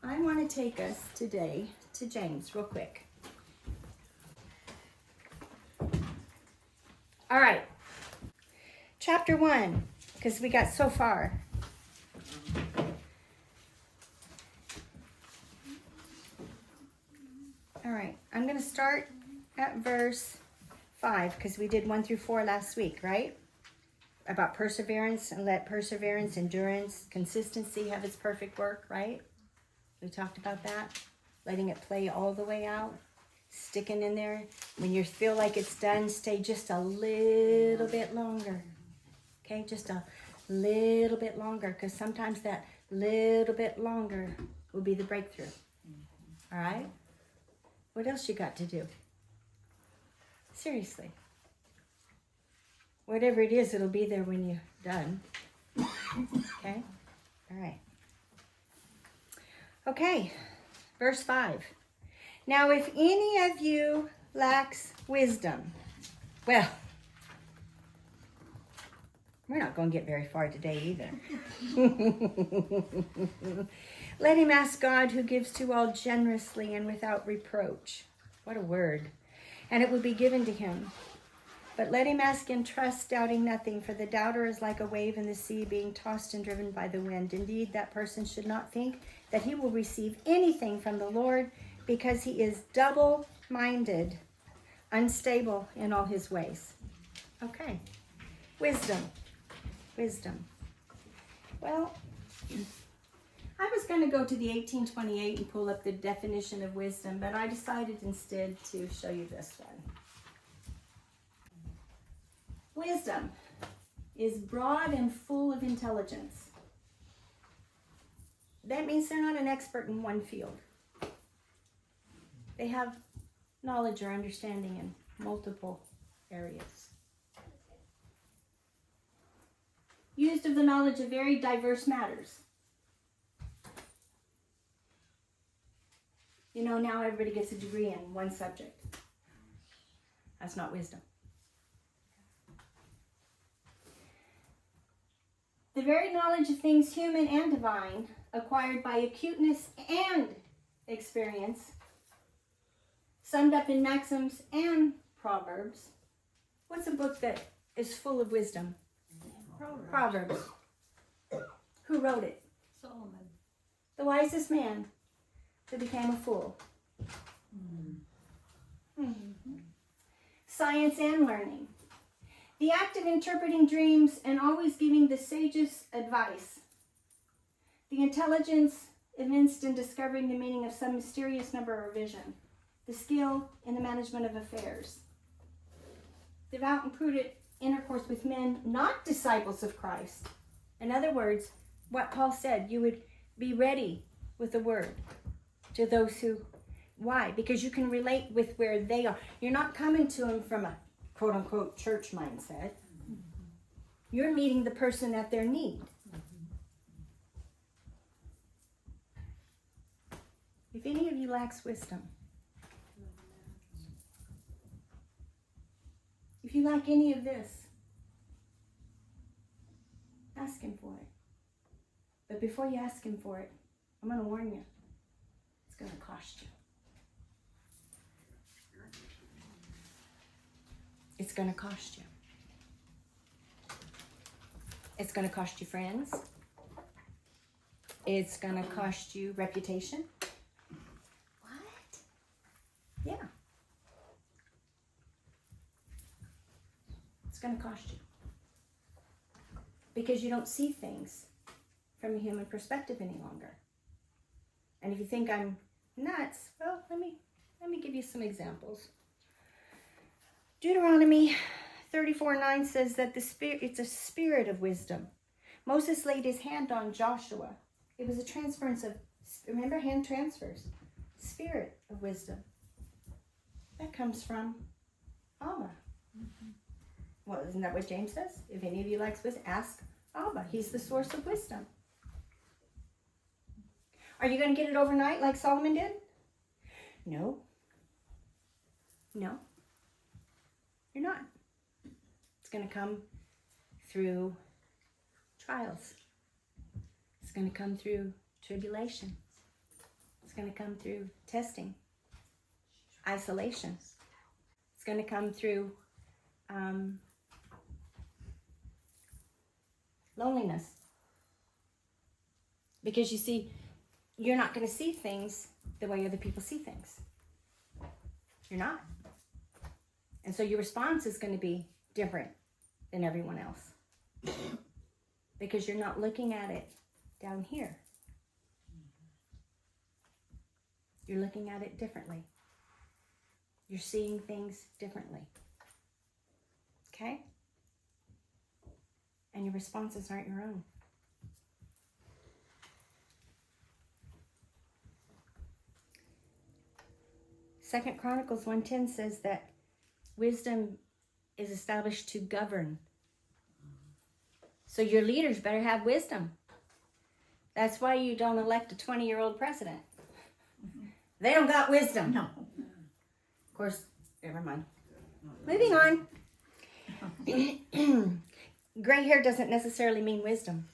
I want to take us today to James real quick. All right. Chapter 1, because we got so far. All right. I'm going to start at verse 5 because we did 1 through 4 last week, right? About perseverance, and let perseverance, endurance, consistency have its perfect work, right? We talked about that. Letting it play all the way out. Sticking in there. When you feel like it's done, stay just a little bit longer. Okay, just a little bit longer, because sometimes that little bit longer will be the breakthrough. All right? What else you got to do? Seriously. Whatever it is, it'll be there when you're done. Okay? All right. Okay, verse 5. Now, if any of you lacks wisdom, well, we're not going to get very far today either. Let him ask God, who gives to all generously and without reproach. What a word. And it will be given to him. But let him ask in trust, doubting nothing, for the doubter is like a wave in the sea, being tossed and driven by the wind. Indeed, that person should not think that he will receive anything from the Lord, because he is double-minded, unstable in all his ways. Okay. Wisdom. Well, I was going to go to the 1828 and pull up the definition of wisdom, but I decided instead to show you this one. Wisdom is broad and full of intelligence. That means they're not an expert in one field. They have knowledge or understanding in multiple areas. Used of the knowledge of very diverse matters. You know, now everybody gets a degree in one subject. That's not wisdom. The very knowledge of things human and divine, acquired by acuteness and experience, summed up in maxims and proverbs. What's a book that is full of wisdom? Proverbs. Who wrote it? Solomon. The wisest man who became a fool. Science and learning. The act of interpreting dreams and always giving the sagest advice. The intelligence evinced in discovering the meaning of some mysterious number or vision. The skill in the management of affairs. Devout and prudent intercourse with men, not disciples of Christ. In other words, what Paul said, you would be ready with the word to those who, why? Because you can relate with where they are. You're not coming to them from a quote-unquote church mindset. You're meeting the person at their need. If any of you lacks wisdom, if you lack any of this, ask him for it. But before you ask him for it, I'm going to warn you, it's going to cost you. It's going to cost you. It's going to cost you friends. It's going to cost you reputation. What? Yeah. It's going to cost you. Because you don't see things from a human perspective any longer. And if you think I'm nuts, well, let me give you some examples. Deuteronomy 34:9 says that it's a spirit of wisdom. Moses laid his hand on Joshua. It was a transference of, remember, hand transfers. Spirit of wisdom. That comes from Abba. Well, isn't that what James says? If any of you likes wisdom, ask Abba. He's the source of wisdom. Are you going to get it overnight like Solomon did? No. No. You're not. It's going to come through trials. It's going to come through tribulation. going to come through testing, isolation. It's going to come through loneliness. Because you see, you're not going to see things the way other people see things. You're not. And so your response is going to be different than everyone else. Because you're not looking at it down here. You're looking at it differently. You're seeing things differently. Okay? And your responses aren't your own. Second Chronicles 1:10 says that wisdom is established to govern. So your leaders better have wisdom. That's why you don't elect a 20-year-old president. They don't got wisdom. No. Of course, never mind. Moving on. Gray hair doesn't necessarily mean wisdom.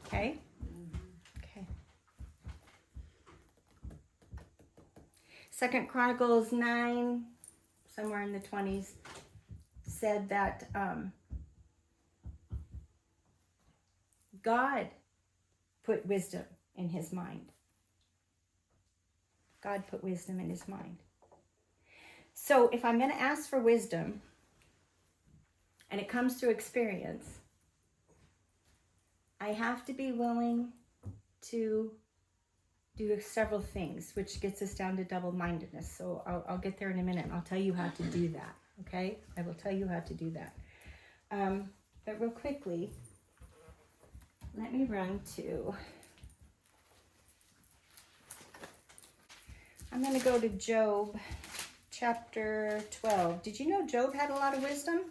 Okay? Okay. Second Chronicles 9, somewhere in the 20s, said that God put wisdom in his mind. God put wisdom in his mind. So if I'm going to ask for wisdom, and it comes through experience, I have to be willing to do several things, which gets us down to double-mindedness. So I'll get there in a minute, and I'll tell you how to do that, okay? I will tell you how to do that. But real quickly, let me run to... I'm going to go to Job chapter 12. Did you know Job had a lot of wisdom?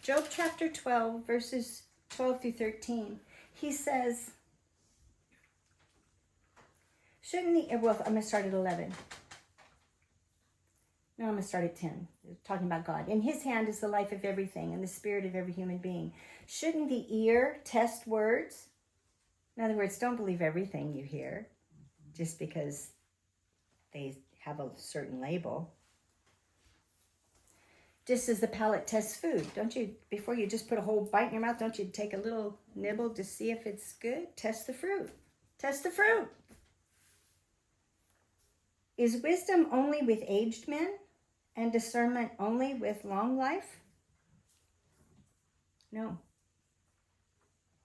Job chapter 12, verses 12 through 13. He says, shouldn't the... Well, I'm going to start at 11. No, I'm going to start at 10. Talking about God. In his hand is the life of everything and the spirit of every human being. Shouldn't the ear test words? In other words, don't believe everything you hear just because they have a certain label. Just as the palate tests food, don't you, before you just put a whole bite in your mouth, don't you take a little nibble to see if it's good? Test the fruit. Test the fruit. Is wisdom only with aged men and discernment only with long life? No.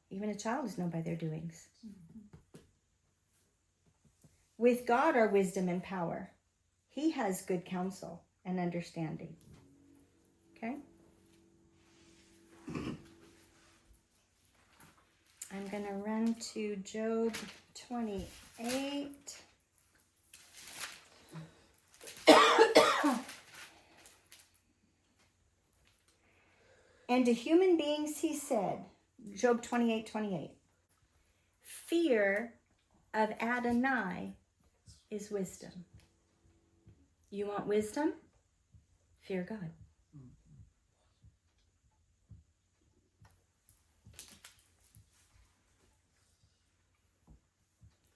Even a child is known by their doings. With God are wisdom and power. He has good counsel and understanding. Okay? I'm going to run to Job 28. And to human beings he said, Job 28:28, fear of Adonai is wisdom. You want wisdom? Fear God.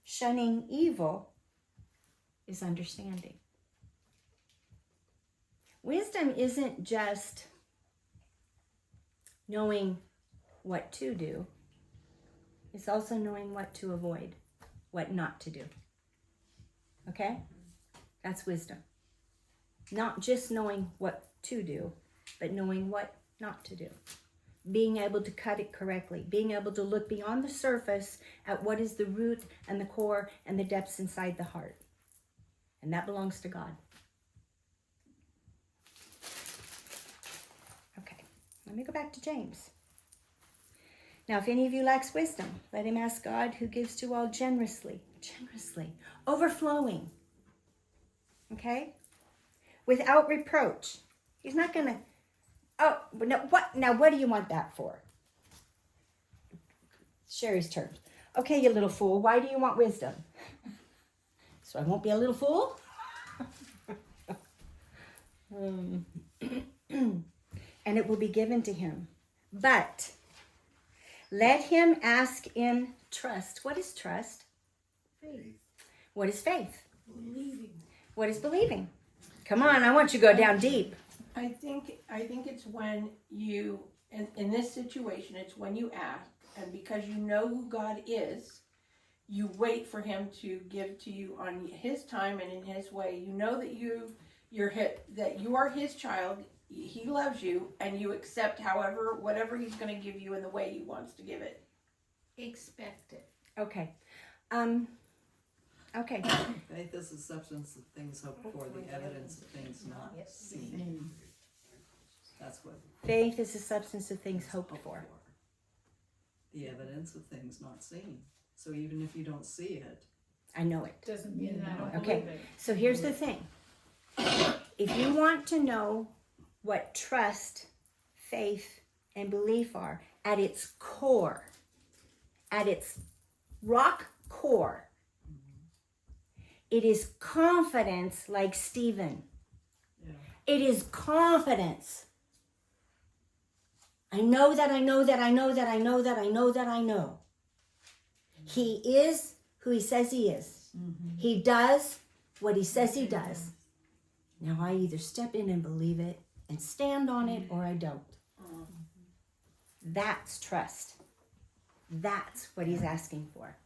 Shunning evil is understanding. Wisdom isn't just knowing what to do. It's also knowing what to avoid, what not to do. Okay? That's wisdom. Not just knowing what to do, but knowing what not to do. Being able to cut it correctly. Being able to look beyond the surface at what is the root and the core and the depths inside the heart. And that belongs to God. Okay, let me go back to James. Now, if any of you lacks wisdom, let him ask God, who gives to all generously, overflowing. Okay? Without reproach. He's not going to, oh, no, what? Now, what do you want that for? Sherry's turn. Okay, you little fool, why do you want wisdom? So I won't be a little fool? And it will be given to him. But Let him ask in trust. What is trust? Faith. What is faith? Believing. What is believing? Come on, I want you to go down deep. I think it's when you, in this situation, it's when you ask, and because you know who God is, you wait for him to give to you on his time and in his way. You know that that you are his child. He loves you, and you accept whatever he's going to give you in the way he wants to give it. Expect it. Okay. Okay. Faith is the substance of things hoped for, the evidence of things not seen. That's what Faith is the substance of things hoped for. The evidence of things not seen. So even if you don't see it, I know it. Doesn't mean I don't Okay. believe it. So here's the thing. If you want to know what trust, faith, and belief are at its core, at its rock core, it is confidence like Stephen. yeah. It is confidence. I know that I know that I know that I know that I know that I know. He is who he says he is. Mm-hmm. He does what he says he does. Now I either step in and believe it and stand on it, or I don't. That's trust. That's what he's asking for.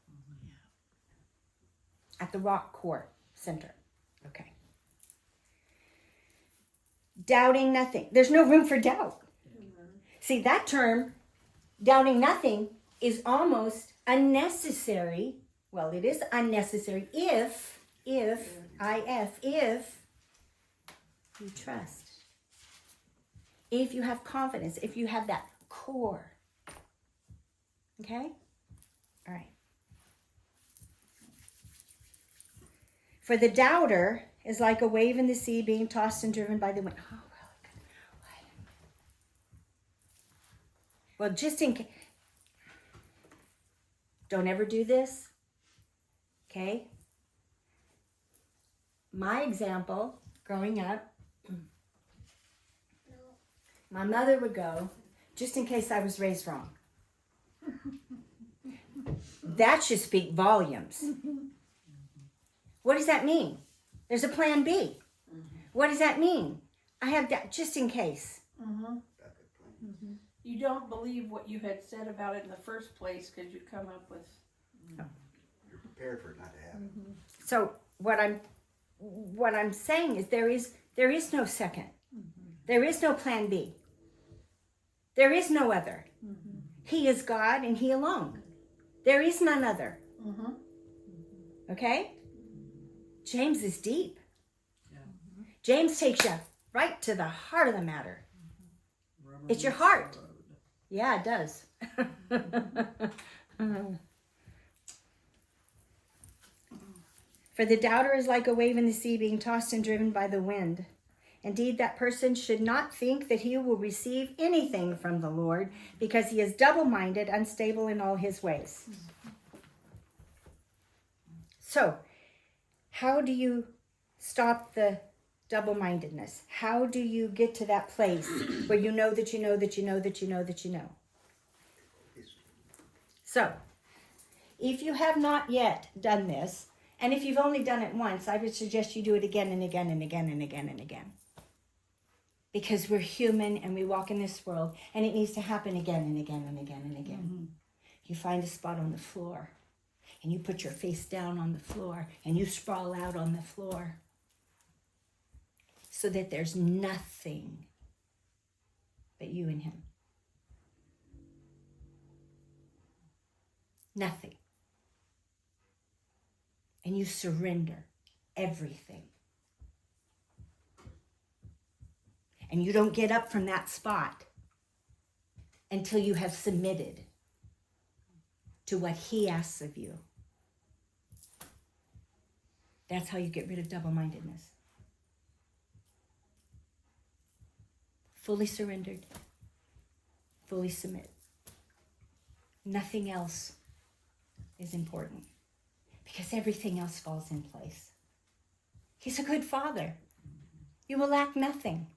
At the rock core center. Okay. Doubting nothing. There's no room for doubt. See, that term, doubting nothing, is almost unnecessary. Well, it is unnecessary if you trust. If you have confidence, if you have that core. Okay? All right. For the doubter is like a wave in the sea being tossed and driven by the wind. Oh, well, just in case. Don't ever do this. Okay? My example, growing up, my mother would go, just in case I was raised wrong. That should speak volumes. What does that mean? There's a plan B. What does that mean? I have that just in case. You don't believe what you had said about it in the first place because you come up with. You're prepared for it not to happen. So what I'm saying is there is no second. There is no plan B. There is no other. He is God and he alone. There is none other. Okay? James is deep. Yeah. James takes you right to the heart of the matter. Rubber It's your meets the heart. road. Yeah, it does. For the doubter is like a wave in the sea being tossed and driven by the wind. Indeed, that person should not think that he will receive anything from the Lord, because he is double-minded, unstable in all his ways. So, how do you stop the double-mindedness? How do you get to that place where you know that you know that you know that you know that you know? So, if you have not yet done this, and if you've only done it once, I would suggest you do it again and again and again and again and again. Because we're human and we walk in this world, and it needs to happen again and again and again and again. You find a spot on the floor, and you put your face down on the floor, and you sprawl out on the floor, so that there's nothing but you and him. Nothing. And you surrender everything. And you don't get up from that spot until you have submitted to what he asks of you. That's how you get rid of double-mindedness. Fully surrendered. Fully submit. Nothing else is important, because everything else falls in place. He's a good father. You will lack nothing.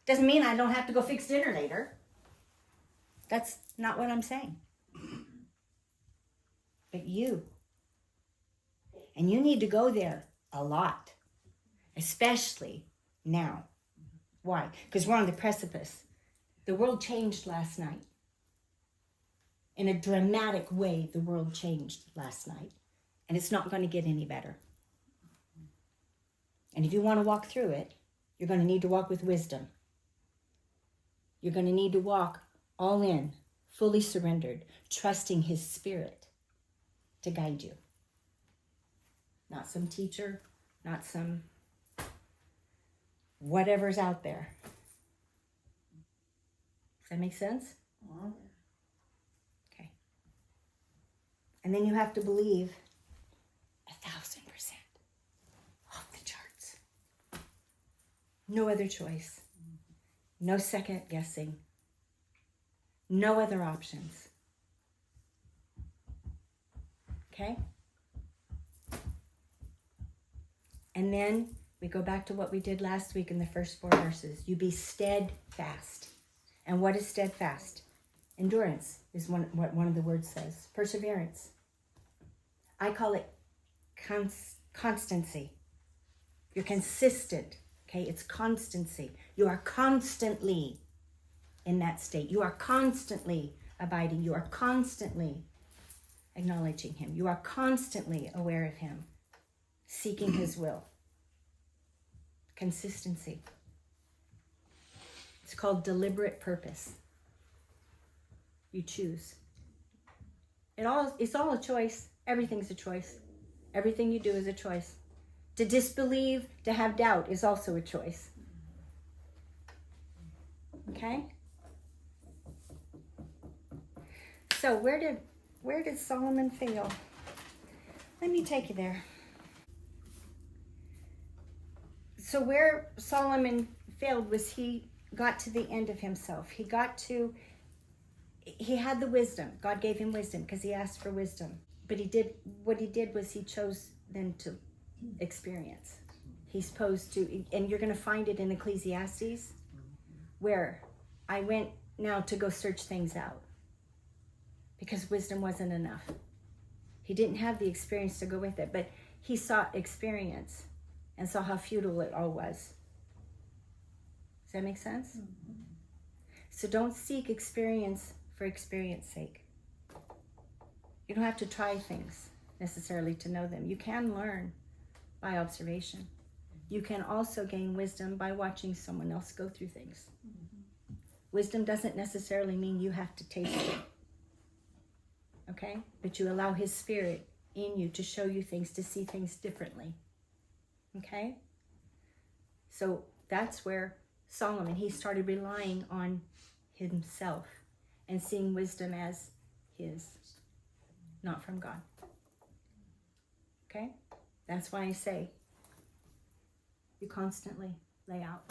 Doesn't mean I don't have to go fix dinner later. That's not what I'm saying. But you. And you need to go there a lot. Especially now. Why? Because we're on the precipice. The world changed last night. In a dramatic way, the world changed last night. And it's not going to get any better. And if you want to walk through it, you're going to need to walk with wisdom. You're going to need to walk all in, fully surrendered, trusting his Spirit to guide you. Not some teacher, not some whatever's out there. Does that make sense? Okay. And then you have to believe 1,000% off the charts. No other choice. No second guessing. No other options. Okay? And then we go back to what we did last week in the first 4 verses. You be steadfast. And what is steadfast? Endurance is what one of the words says. Perseverance. I call it constancy. You're consistent. Okay, it's constancy. You are constantly in that state. You are constantly abiding. You are constantly acknowledging him. You are constantly aware of him, seeking his will. Consistency. It's called deliberate purpose. You choose. It's all a choice. Everything's a choice. Everything you do is a choice. To disbelieve, to have doubt is also a choice. Okay? So where did Solomon fail? Let me take you there. So where Solomon failed was he got to the end of himself. He had the wisdom. God gave him wisdom because he asked for wisdom. But what he did was he chose then to experience. He's supposed to, and you're going to find it in Ecclesiastes, where I went now to go search things out because wisdom wasn't enough. He didn't have the experience to go with it, but he sought experience and saw how futile it all was. Does that make sense? Mm-hmm. So don't seek experience for experience sake. You don't have to try things necessarily to know them. You can learn by observation. You can also gain wisdom by watching someone else go through things. Mm-hmm. Wisdom doesn't necessarily mean you have to taste it. Okay? But you allow his Spirit in you to show you things, to see things differently. Okay? So that's where Solomon, he started relying on himself and seeing wisdom as his, not from God. Okay? That's why I say, you constantly lay out.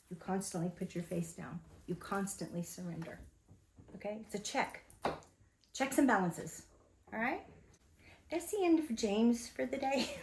You constantly put your face down. You constantly surrender. Okay? It's a check. Checks and balances. All right? That's the end of James for the day.